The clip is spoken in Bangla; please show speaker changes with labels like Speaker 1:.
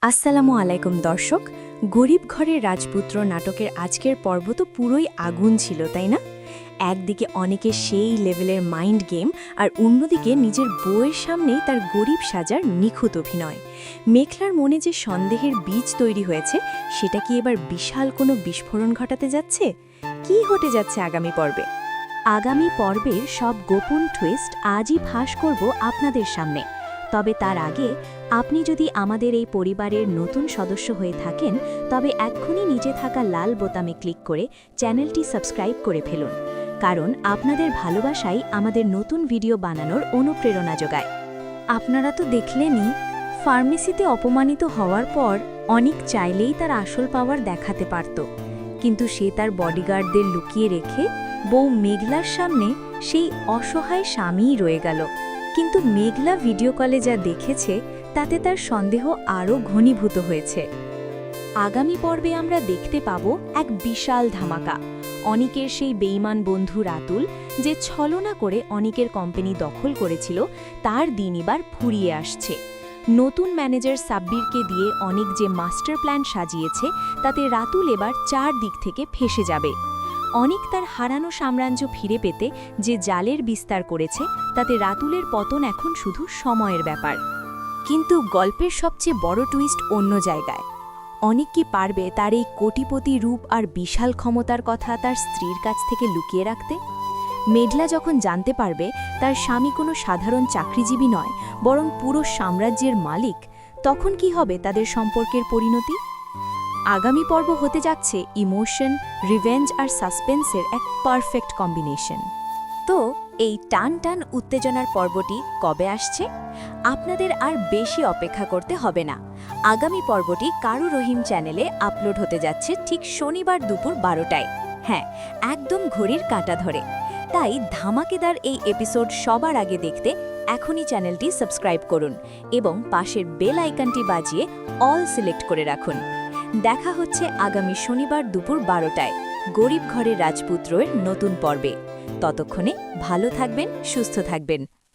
Speaker 1: আসসালামু আলাইকুম দর্শক। গরিব ঘরের রাজপুত্র নাটকের আজকের পর্ব তো পুরোই আগুন ছিল, তাই না? একদিকে অনেকে সেই লেভেলের মাইন্ড গেম, আর অন্যদিকে নিজের বউয়ের সামনেই তার গরিব সাজার নিখুঁত অভিনয়। মেঘলার মনে যে সন্দেহের বীজ তৈরি হয়েছে, সেটা কি এবার বিশাল কোনো বিস্ফোরণ ঘটাতে যাচ্ছে? কি হতে যাচ্ছে আগামী পর্বে? আগামী পর্বের সব গোপন টুইস্ট আজই ফাঁস করব আপনাদের সামনে। তবে তার আগে আপনি যদি আমাদের এই পরিবারের নতুন সদস্য হয়ে থাকেন, তবে এক্ষুনি নিচে থাকা লাল বোতামে ক্লিক করে চ্যানেলটি সাবস্ক্রাইব করে ফেলুন, কারণ আপনাদের ভালোবাসাই আমাদের নতুন ভিডিও বানানোর অনুপ্রেরণা যোগায়। আপনারা তো দেখলেনই, ফার্মেসিতে অপমানিত হওয়ার পর অনেক চাইলেই তার আসল পাওয়ার দেখাতে পারত, কিন্তু সে তার বডিগার্ডদের লুকিয়ে রেখে বউ মেঘলার সামনে সেই অসহায় স্বামীই রয়ে গেল। কিন্তু মেঘলা ভিডিও কলে যা দেখেছে, তাতে তার সন্দেহ আরও ঘনীভূত হয়েছে। আগামী পর্বে আমরা দেখতে পাব এক বিশাল ধামাকা। অনিকের সেই বেঈমান বন্ধু রাতুল, যে ছলনা করে অনিকের কোম্পানি দখল করেছিল, তার দিন এবার ফুরিয়ে আসছে। নতুন ম্যানেজার সাব্বিরকে দিয়ে অনিক যে মাস্টার প্ল্যান সাজিয়েছে, তাতে রাতুল এবার চারদিক থেকে ফেঁসে যাবে। অনিক তার হারানো সাম্রাজ্য ফিরে পেতে যে জালের বিস্তার করেছে, তাতে রাতুলের পতন এখন শুধু সময়ের ব্যাপার। কিন্তু গল্পের সবচেয়ে বড় টুইস্ট অন্য জায়গায়। অনিক কি পারবে তার এই কোটিপতি রূপ আর বিশাল ক্ষমতার কথা তার স্ত্রীর কাছ থেকে লুকিয়ে রাখতে? মেঘলা যখন জানতে পারবে তার স্বামী কোনো সাধারণ চাকরিজীবী নয়, বরং পুরো সাম্রাজ্যের মালিক, তখন কি হবে তাদের সম্পর্কের পরিণতি? আগামী পর্ব হতে যাচ্ছে ইমোশন, রিভেঞ্জ আর সাসপেন্সের এক পারফেক্ট কম্বিনেশন। তো এই টান টান উত্তেজনার পর্বটি কবে আসছে? আপনাদের আর বেশি অপেক্ষা করতে হবে না। আগামী পর্বটি কারু রহিম চ্যানেলে আপলোড হতে যাচ্ছে ঠিক শনিবার দুপুর 12টায়। হ্যাঁ, একদম ঘড়ির কাঁটা ধরে। তাই ধামাকেদার এই এপিসোড সবার আগে দেখতে এখনই চ্যানেলটি সাবস্ক্রাইব করুন এবং পাশের বেল আইকনটি বাজিয়ে অল সিলেক্ট করে রাখুন। দেখা হচ্ছে আগামী শনিবার দুপুর 12টায় গরিব ঘরের রাজপুত্রের নতুন পর্বে। ততক্ষণে ভালো থাকবেন, সুস্থ থাকবেন।